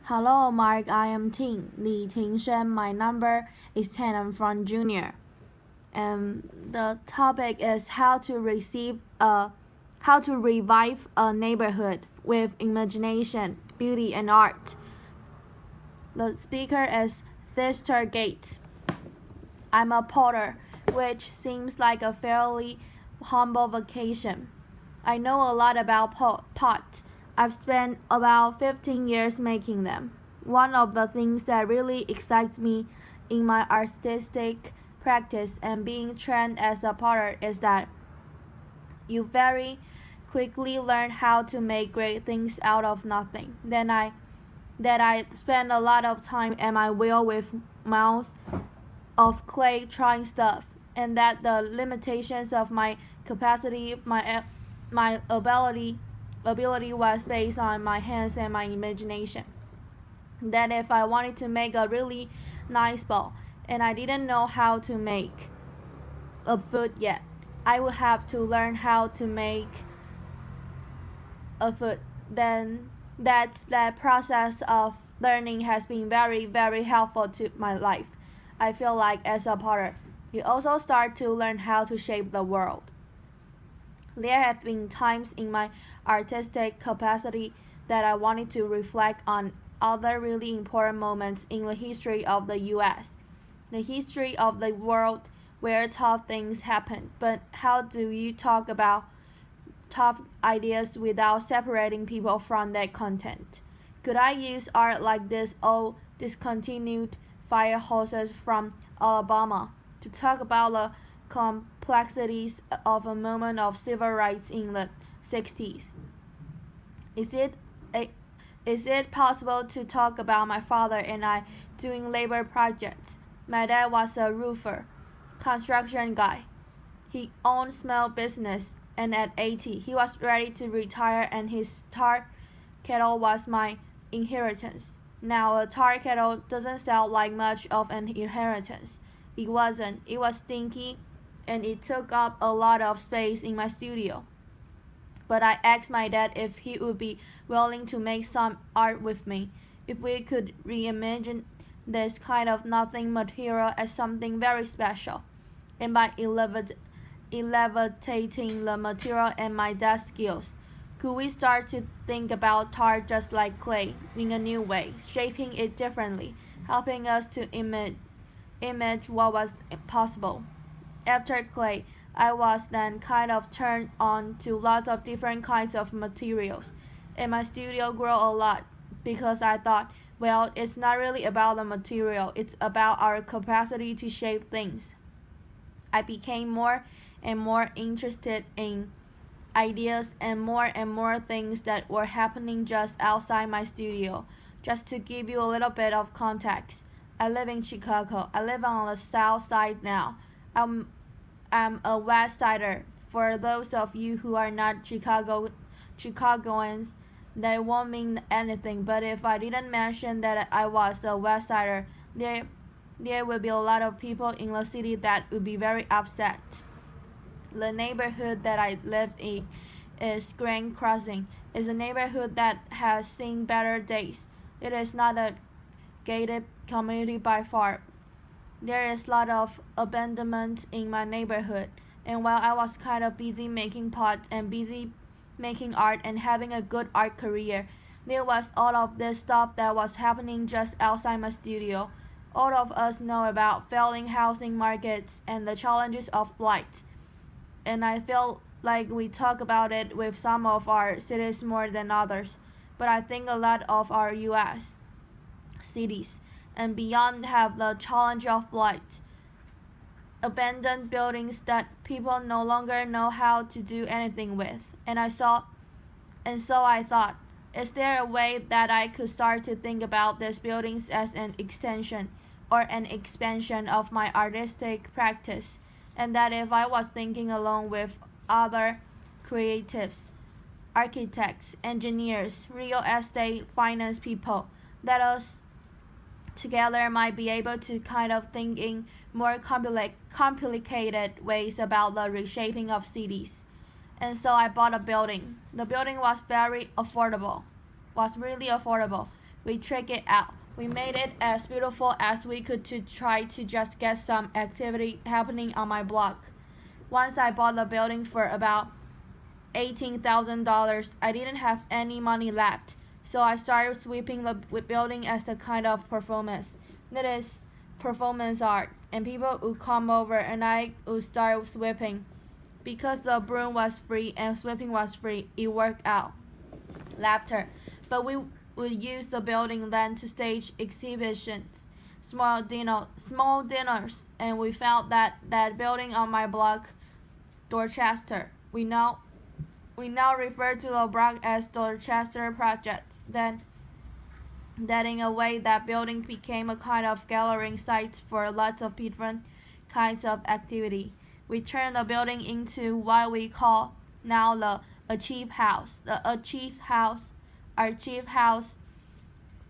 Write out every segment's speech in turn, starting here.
Hello, Mark. I am Ting Li Tingshen. My number is 10. I'm from Junior. And the topic is how to revive a neighborhood with imagination, beauty, and art. The speaker is Theaster Gate. I'm a potter, which seems like a fairly humble vocation. I know a lot about pot. I've spent about 15 years making them. One of the things that really excites me in my artistic practice and being trained as a potter is that you very quickly learn how to make great things out of nothing. That I spend a lot of time at my wheel with mounds of clay trying stuff, and that the limitations of my capacity, my ability was based on my hands and my imagination. That if I wanted to make a really nice ball and I didn't know how to make a foot yet, I would have to learn how to make a foot. Then that process of learning has been very, very helpful to my life. I feel like as a potter, you also start to learn how to shape the world. There have been times in my artistic capacity that I wanted to reflect on other really important moments in the history of the US, the history of the world where tough things happen. But how do you talk about tough ideas without separating people from their content? Could I use art like this old discontinued fire hoses from Alabama to talk about the complexities of a moment of civil rights in the 60s? Is it is it possible to talk about my father and I doing labor projects? My dad was a roofer, construction guy. He owned small business, and at 80 he was ready to retire, and his tar kettle was my inheritance. Now a tar kettle doesn't sound like much of an inheritance. It wasn't. It was stinky, and it took up a lot of space in my studio. But I asked my dad if he would be willing to make some art with me, if we could reimagine this kind of nothing material as something very special. And by elevating the material and my dad's skills, could we start to think about tar just like clay in a new way, shaping it differently, helping us to image what was possible? After clay, I was then kind of turned on to lots of different kinds of materials, and my studio grew a lot because I thought, well, it's not really about the material, it's about our capacity to shape things. I became more and more interested in ideas and more things that were happening just outside my studio. Just to give you a little bit of context, I live in Chicago. I live on the south side now. I'm a West Sider. For those of you who are not Chicagoans, that won't mean anything. But if I didn't mention that I was a West Sider, there will be a lot of people in the city that would be very upset. The neighborhood that I live in is Grand Crossing. It's a neighborhood that has seen better days. It is not a gated community by far. There is a lot of abandonment in my neighborhood, and while I was kind of busy making pots and busy making art and having a good art career, there was all of this stuff that was happening just outside my studio. All of us know about failing housing markets and the challenges of flight, and I feel like we talk about it with some of our cities more than others, but I think a lot of our US cities and beyond have the challenge of blight, abandoned buildings that people no longer know how to do anything with. And so I thought, is there a way that I could start to think about these buildings as an extension or an expansion of my artistic practice, and that if I was thinking along with other creatives, architects, engineers, real estate, finance people, that us together might be able to kind of think in more complicated ways about the reshaping of cities. And so I bought a building. The building was very affordable, was really affordable, We tricked it out. We made it as beautiful as we could to try to just get some activity happening on my block. Once I bought the building for about $18,000, I didn't have any money left, so I started sweeping the building as a kind of performance. That is, performance art, and people would come over and I would start sweeping. Because the broom was free and sweeping was free, it worked out. Laughter. But we would use the building then to stage exhibitions, small dinners, and we found that building on my block, Dorchester. We now refer to the block as Dorchester Project. Then that in a way that building became a kind of gathering site for lots of different kinds of activity. We turned the building into what we call now the Achieve House. Our chief house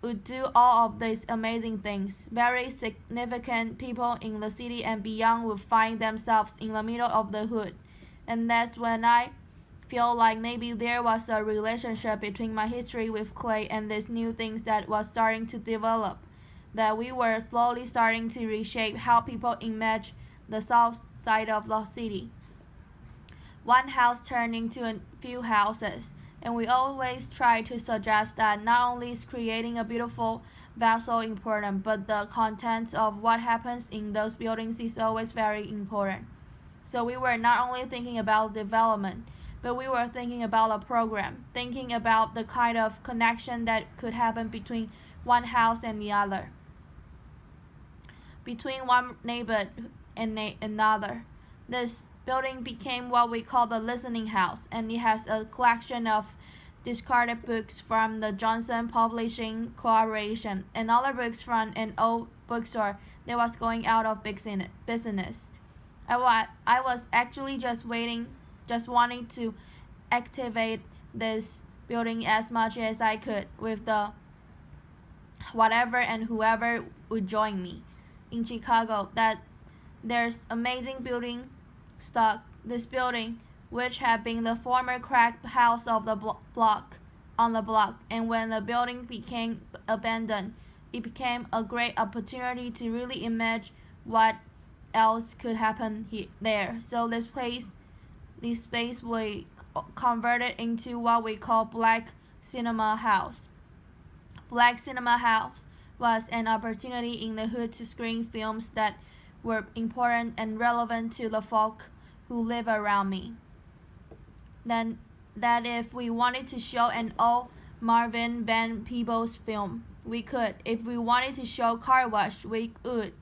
would do all of these amazing things. Very significant people in the city and beyond would find themselves in the middle of the hood. And that's when I feel like maybe there was a relationship between my history with clay and these new things that was starting to develop. That we were slowly starting to reshape how people imagine the south side of the city. One house turned into a few houses, and we always try to suggest that not only is creating a beautiful vessel important, but the contents of what happens in those buildings is always very important. So we were not only thinking about development, but we were thinking about a program, thinking about the kind of connection that could happen between one house and the other, between one neighborhood and another. This building became what we call the listening house, and it has a collection of discarded books from the Johnson Publishing Corporation and other books from an old bookstore that was going out of business. I was actually just wanting to activate this building as much as I could with the whatever and whoever would join me. In Chicago, that there's amazing building stock. This building, which had been the former crack house of the block, and when the building became abandoned, it became a great opportunity to really imagine what else could happen there. So this space we converted into what we call Black Cinema House. Black Cinema House was an opportunity in the hood to screen films that were important and relevant to the folk who live around me. Then that if we wanted to show an old Marvin Van Peebles film, we could. If we wanted to show Car Wash, we could.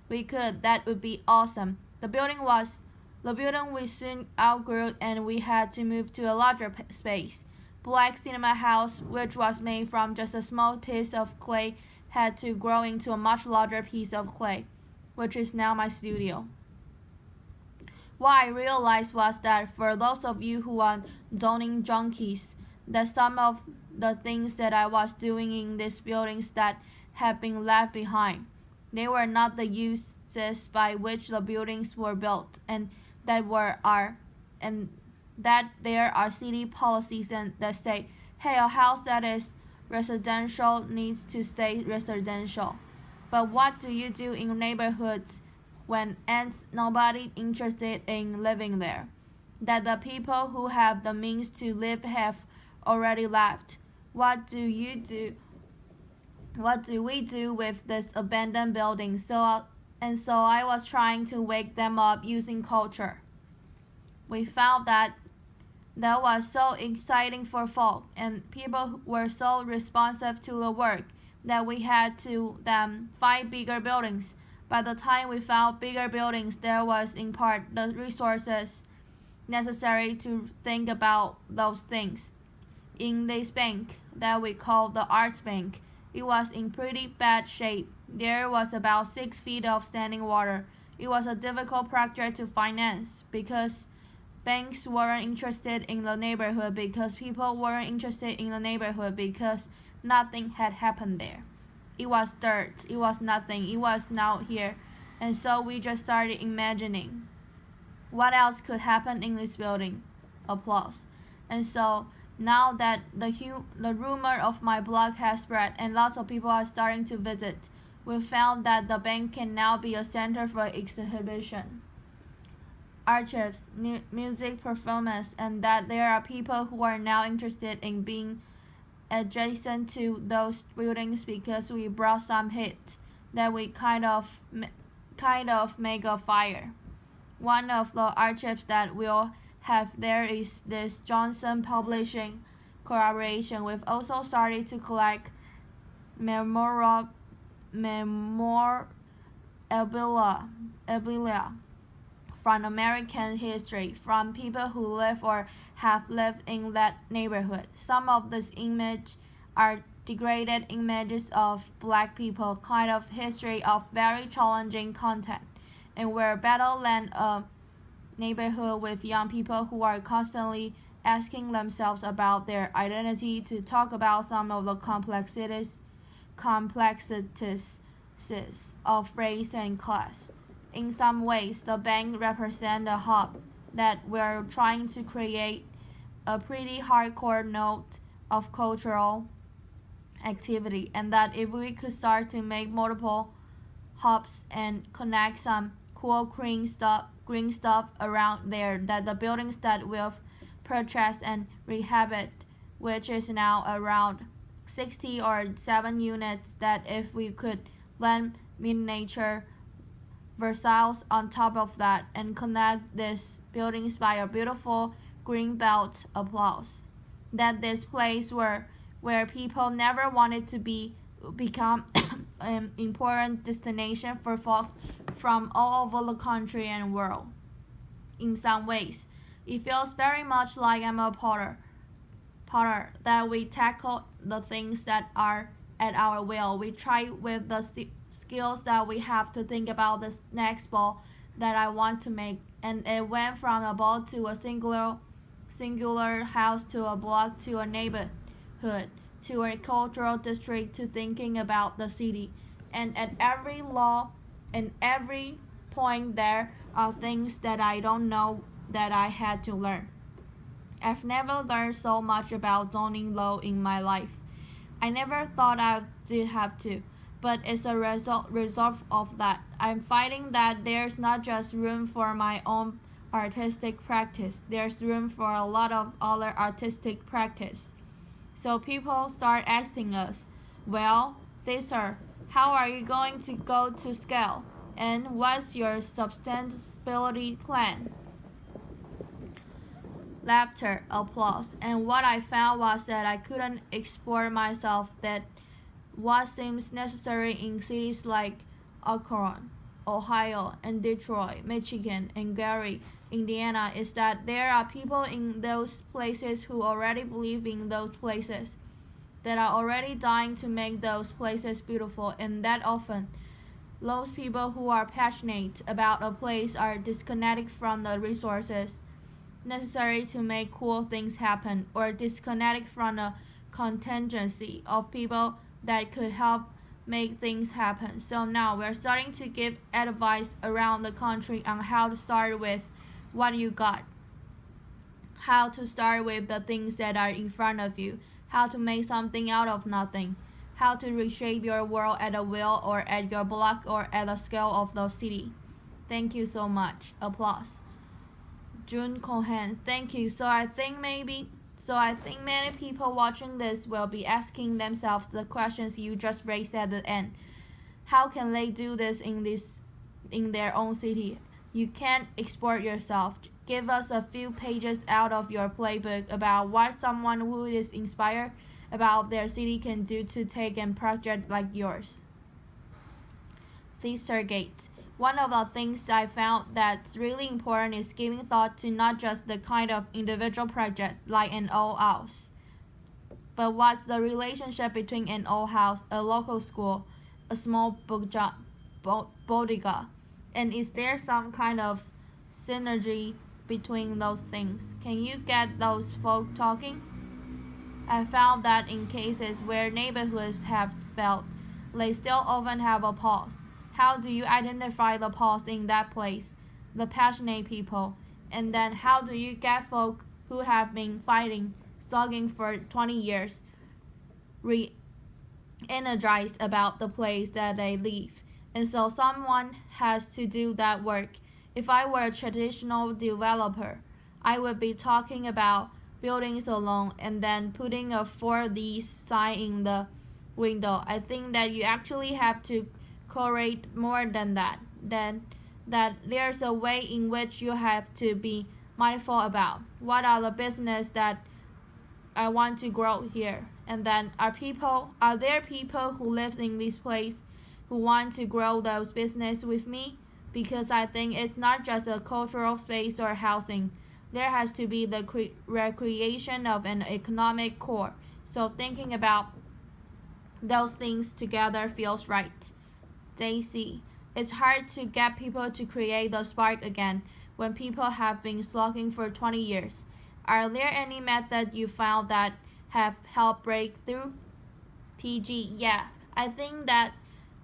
That would be awesome. The building we soon outgrew, and we had to move to a larger space. Black Cinema House, which was made from just a small piece of clay, had to grow into a much larger piece of clay, which is now my studio. What I realized was that for those of you who are zoning junkies, that some of the things that I was doing in these buildings that have been left behind, they were not the uses by which the buildings were built, and that there are city policies that say, hey, a house that is residential needs to stay residential. But what do you do in neighborhoods when nobody interested in living there? That the people who have the means to live have already left. What do we do with this abandoned building? So I was trying to wake them up using culture. We found that was so exciting for folk, and people were so responsive to the work that we had to then find bigger buildings. By the time we found bigger buildings, there was in part the resources necessary to think about those things. In this bank that we call the Arts Bank, it was in pretty bad shape. There was about 6 feet of standing water. It was a difficult project to finance because banks weren't interested in the neighborhood, because people weren't interested in the neighborhood, because nothing had happened there. It was dirt. It was nothing. It was not here. And so we just started imagining what else could happen in this building. Applause. And so Now that the rumor of my blog has spread and lots of people are starting to visit, we found that the bank can now be a center for exhibition, archives, music performance, and that there are people who are now interested in being adjacent to those buildings because we brought some heat that we kind of make a fire. One of the archives that we'll have there is this Johnson Publishing collaboration. We've also started to collect memorabilia from American history from people who live or have lived in that neighborhood. Some of these images are degraded images of black people, kind of history of very challenging content, and we're better than a neighborhood with young people who are constantly asking themselves about their identity to talk about some of the complexities of race and class. In some ways, the bank represents a hub that we're trying to create a pretty hardcore note of cultural activity, and that if we could start to make multiple hubs and connect some cool green stuff around there, that the buildings that we've purchased and rehabbed, which is now around 60 or 7 units, that if we could land miniature Versailles on top of that and connect these buildings by a beautiful green belt applause, that this place where people never wanted to become an important destination for folks from all over the country and world. In some ways, it feels very much like I'm a Potter, that we tackle the things that are at our will. We try with the skills that we have to think about the next ball that I want to make, and it went from a ball to a singular house to a block to a neighborhood to a cultural district to thinking about the city. And at every law and every point there are things that I don't know that I had to learn. I've never learned so much about zoning law in my life. I never thought I did have to, but it's a result of that. I'm finding that there's not just room for my own artistic practice, there's room for a lot of other artistic practice. So people start asking us, well, Theaster, how are you going to go to scale? And what's your sustainability plan? Laughter, applause, and what I found was that I couldn't export myself that what seems necessary in cities like Akron, Ohio, and Detroit, Michigan, and Gary, Indiana, is that there are people in those places who already believe in those places, that are already dying to make those places beautiful, and that often those people who are passionate about a place are disconnected from the resources necessary to make cool things happen, or disconnected from the contingency of people that could help make things happen. So now we're starting to give advice around the country on how to start with what you got, how to start with the things that are in front of you, how to make something out of nothing, how to reshape your world at a will or at your block or at the scale of the city. Thank you so much. Applause. June Cohen, thank you. So I think many people watching this will be asking themselves the questions you just raised at the end. How can they do this in their own city? You can't export yourself. Give us a few pages out of your playbook about what someone who is inspired about their city can do to take a project like yours. Theaster Gates. One of the things I found that's really important is giving thought to not just the kind of individual project like an old house, but what's the relationship between an old house, a local school, a small bodega, and is there some kind of synergy between those things? Can you get those folk talking? I found that in cases where neighborhoods have failed, they still often have a pulse. How do you identify the pulse in that place, the passionate people, and then how do you get folk who have been fighting slogging for 20 years, re-energized about the place that they live. And so someone has to do that work. If I were a traditional developer, I would be talking about buildings alone and then putting a for these sign in the window. I think that you actually have to curate more than that. Then that there's a way in which you have to be mindful about what are the business that I want to grow here. And then are there people who live in this place who want to grow those business with me? Because I think it's not just a cultural space or housing. There has to be the recreation of an economic core. So thinking about those things together feels right. Daisy. It's hard to get people to create the spark again when people have been slogging for 20 years. Are there any methods you found that have helped break through? TG, yeah. I think that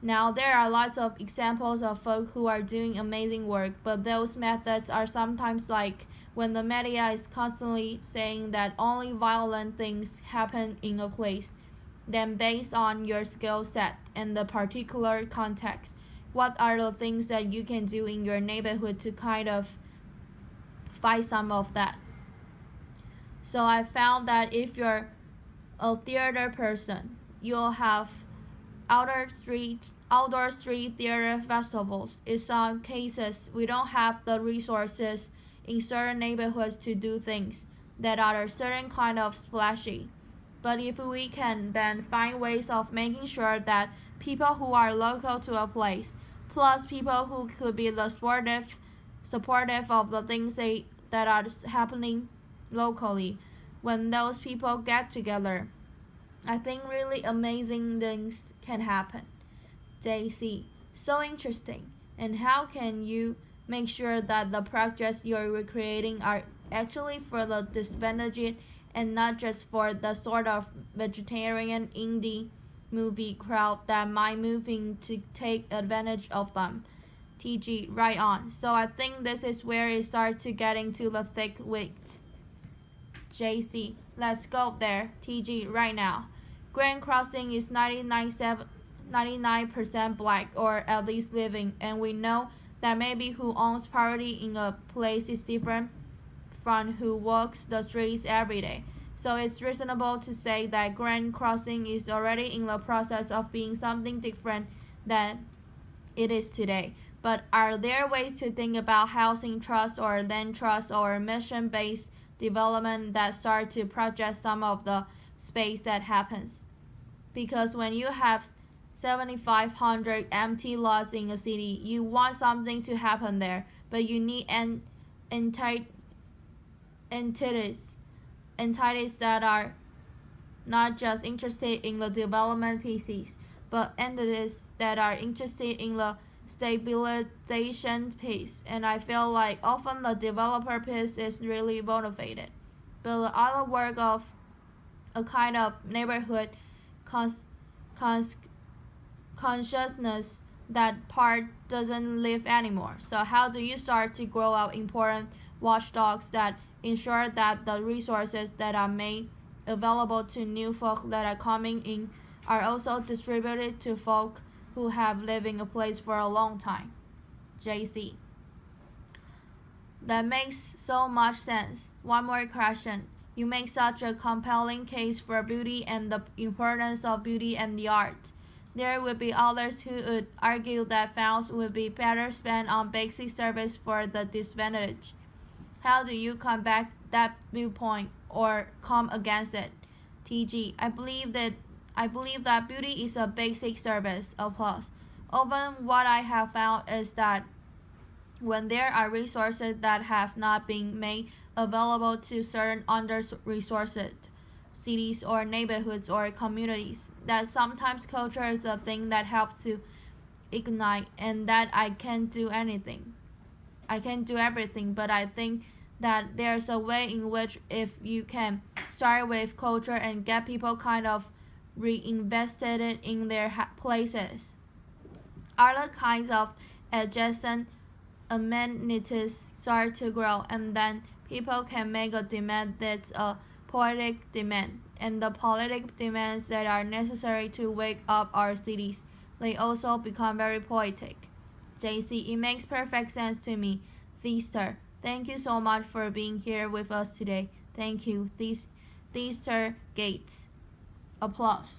now there are lots of examples of folk who are doing amazing work, but those methods are sometimes like when the media is constantly saying that only violent things happen in a place, then based on your skill set and the particular context, what are the things that you can do in your neighborhood to kind of fight some of that? So I found that if you're a theater person, you'll have outdoor street theater festivals. In some cases, we don't have the resources in certain neighborhoods to do things that are a certain kind of splashy. But if we can then find ways of making sure that people who are local to a place, plus people who could be the supportive of the things that are happening locally, when those people get together, I think really amazing things can happen. Daisy, so interesting. And how can you make sure that the projects you're recreating are actually for the disadvantaged and not just for the sort of vegetarian indie movie crowd that might move in to take advantage of them? TG, right on. So I think this is where it starts to get into the thick wigs. JC, let's go there. TG, right now. Grand Crossing is 99% black, or at least living, and we know that maybe who owns property in a place is different from who walks the streets every day. So it's reasonable to say that Grand Crossing is already in the process of being something different than it is today. But are there ways to think about housing trust or land trust or mission-based development that start to project some of the space that happens? Because when you have 7,500 empty lots in a city, you want something to happen there, but you need entities that are not just interested in the development pieces, but entities that are interested in the stabilization piece. And I feel like often the developer piece is really motivated, but the other work of a kind of neighborhood cons- consciousness, that part doesn't live anymore. So how do you start to grow out important watchdogs that ensure that the resources that are made available to new folk that are coming in are also distributed to folk who have lived in a place for a long time? JC. That makes so much sense. One more question. You make such a compelling case for beauty and the importance of beauty and the arts. There would be others who would argue that funds would be better spent on basic service for the disadvantaged. How do you combat that viewpoint or come against it? TG, I believe that beauty is a basic service, a plus. Often what I have found is that when there are resources that have not been made available to certain under-resourced cities or neighborhoods or communities, that sometimes culture is a thing that helps to ignite, and that I can't do anything. I can't do everything, but I think that there's a way in which if you can start with culture and get people kind of reinvested in their places, other kinds of adjacent amenities start to grow, and then people can make a demand that's a poetic demand, and the politic demands that are necessary to wake up our cities. They also become very poetic. JC, it makes perfect sense to me. Theaster, thank you so much for being here with us today. Thank you. Theaster Gates. Applause.